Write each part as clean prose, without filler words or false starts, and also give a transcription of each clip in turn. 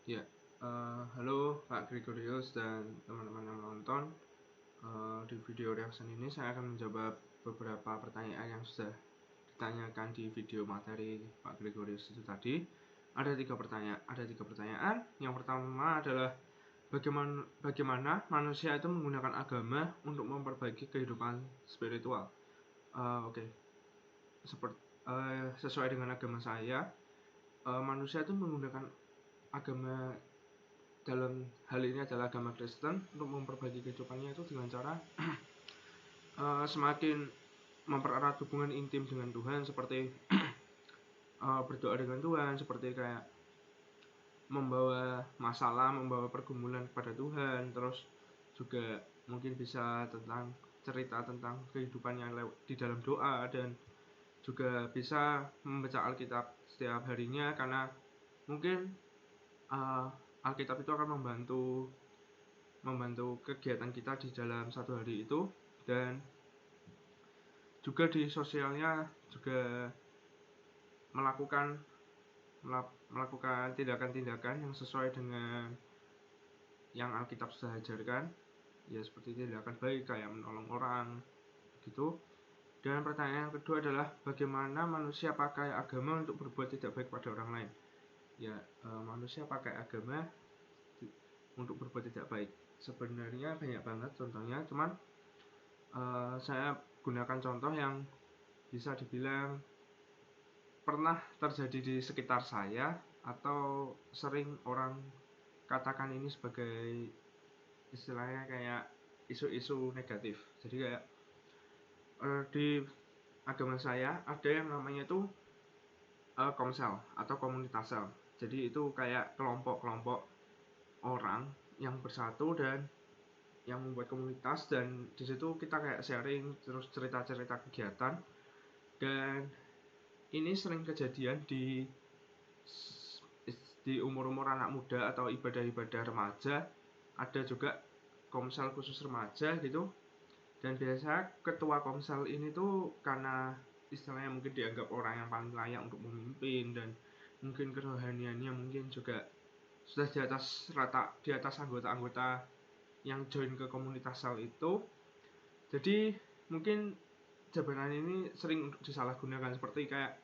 Ya, halo Pak Gregorius dan teman-teman yang menonton. Di video reaction ini saya akan menjawab beberapa pertanyaan yang sudah ditanyakan di video materi Pak Gregorius itu tadi. Ada tiga pertanyaan. Yang pertama adalah bagaimana manusia itu menggunakan agama untuk memperbaiki kehidupan spiritual. Oke. Sesuai dengan agama saya, manusia itu menggunakan agama dalam hal ini adalah agama Kristen untuk memperbaiki kehidupannya itu dengan cara semakin mempererat hubungan intim dengan Tuhan, seperti berdoa dengan Tuhan, seperti kayak membawa masalah, membawa pergumulan kepada Tuhan, terus juga mungkin bisa cerita tentang kehidupannya di dalam doa, dan juga bisa membaca Alkitab setiap harinya, karena mungkin Alkitab itu akan membantu kegiatan kita di dalam satu hari itu. Dan juga di sosialnya juga melakukan tindakan-tindakan yang sesuai dengan yang Alkitab sudah ajarkan, ya seperti tindakan baik kayak menolong orang gitu. Dan pertanyaan yang kedua adalah bagaimana manusia pakai agama untuk berbuat tidak baik pada orang lain. Ya, manusia pakai agama untuk berbuat tidak baik. Sebenarnya banyak banget contohnya, cuman saya gunakan contoh yang bisa dibilang pernah terjadi di sekitar saya, atau sering orang katakan ini sebagai istilahnya kayak isu-isu negatif. Jadi kayak di agama saya ada yang namanya itu komsel atau komunitas sel. Jadi itu kayak kelompok-kelompok orang yang bersatu dan yang membuat komunitas, dan di situ kita kayak sharing terus cerita-cerita kegiatan. Dan ini sering kejadian di umur-umur anak muda atau ibadah-ibadah remaja. Ada juga komsel khusus remaja gitu. Dan biasanya ketua komsel ini tuh karena istilahnya mungkin dianggap orang yang paling layak untuk memimpin, dan mungkin kerohaniannya mungkin juga sudah di atas anggota-anggota yang join ke komunitas sel itu. Jadi mungkin jabatan ini sering untuk disalahgunakan, seperti kayak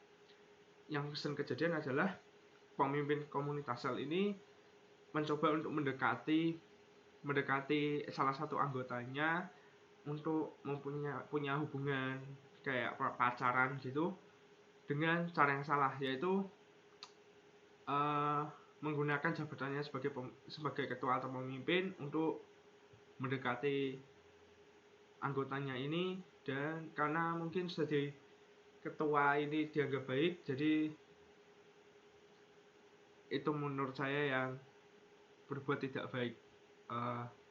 yang sering kejadian adalah pemimpin komunitas sel ini mencoba untuk mendekati salah satu anggotanya untuk punya hubungan kayak pacaran gitu, dengan cara yang salah, yaitu menggunakan jabatannya sebagai ketua atau pemimpin untuk mendekati anggotanya ini. Dan karena mungkin sudah ketua ini dianggap baik, jadi itu menurut saya yang berbuat tidak baik,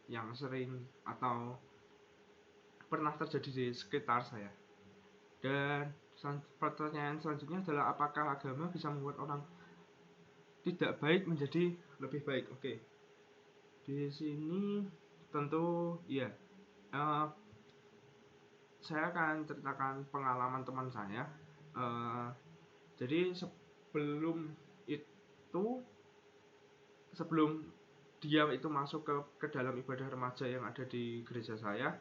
yang sering atau pernah terjadi di sekitar saya. Dan pertanyaan selanjutnya adalah apakah agama bisa membuat orang tidak baik menjadi lebih baik. Oke, di sini tentu ya, saya akan ceritakan pengalaman teman saya. Jadi sebelum dia itu masuk ke dalam ibadah remaja yang ada di gereja saya,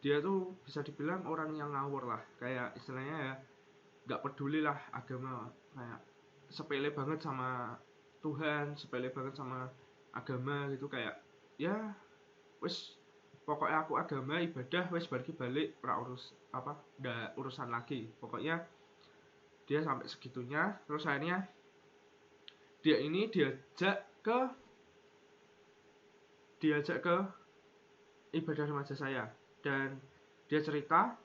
dia tuh bisa dibilang orang yang ngawur lah, kayak istilahnya ya nggak peduli lah agama, kayak sepele banget sama Tuhan, sepele banget sama agama gitu. Kayak ya wes, pokoknya aku agama ibadah wes balik nggak urusan lagi. Pokoknya dia sampai segitunya. Terus akhirnya dia ini diajak ke ibadah remaja saya, dan dia cerita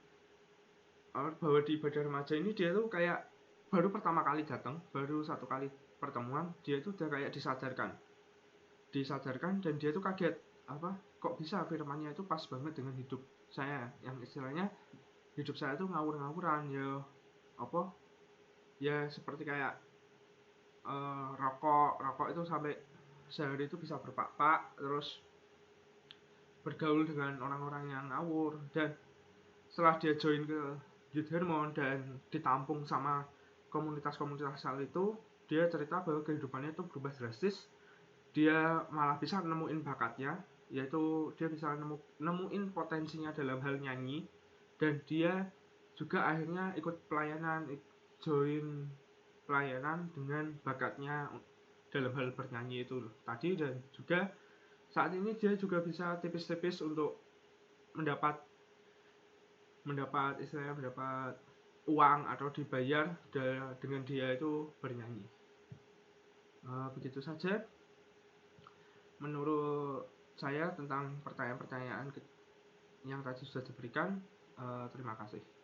bahwa di ibadah remaja ini dia tuh kayak baru pertama kali datang, baru satu kali pertemuan, dia tuh udah kayak disadarkan, dan dia tuh kaget, kok bisa firmannya itu pas banget dengan hidup saya, yang istilahnya hidup saya tuh ngawur-ngawuran ya seperti kayak rokok itu sampai sehari itu bisa berpak-pak, terus bergaul dengan orang-orang yang ngawur. Dan setelah dia join ke Youth Hermon dan ditampung sama komunitas-komunitas sel itu, dia cerita bahwa kehidupannya itu berubah drastis, dia malah bisa nemuin bakatnya, yaitu dia bisa nemuin potensinya dalam hal nyanyi, dan dia juga akhirnya ikut pelayanan, join pelayanan dengan bakatnya dalam hal bernyanyi itu tadi. Dan juga saat ini dia juga bisa tipis-tipis untuk mendapat istilahnya mendapat uang atau dibayar dengan dia itu bernyanyi. Begitu saja menurut saya tentang pertanyaan-pertanyaan yang tadi sudah diberikan. Terima kasih.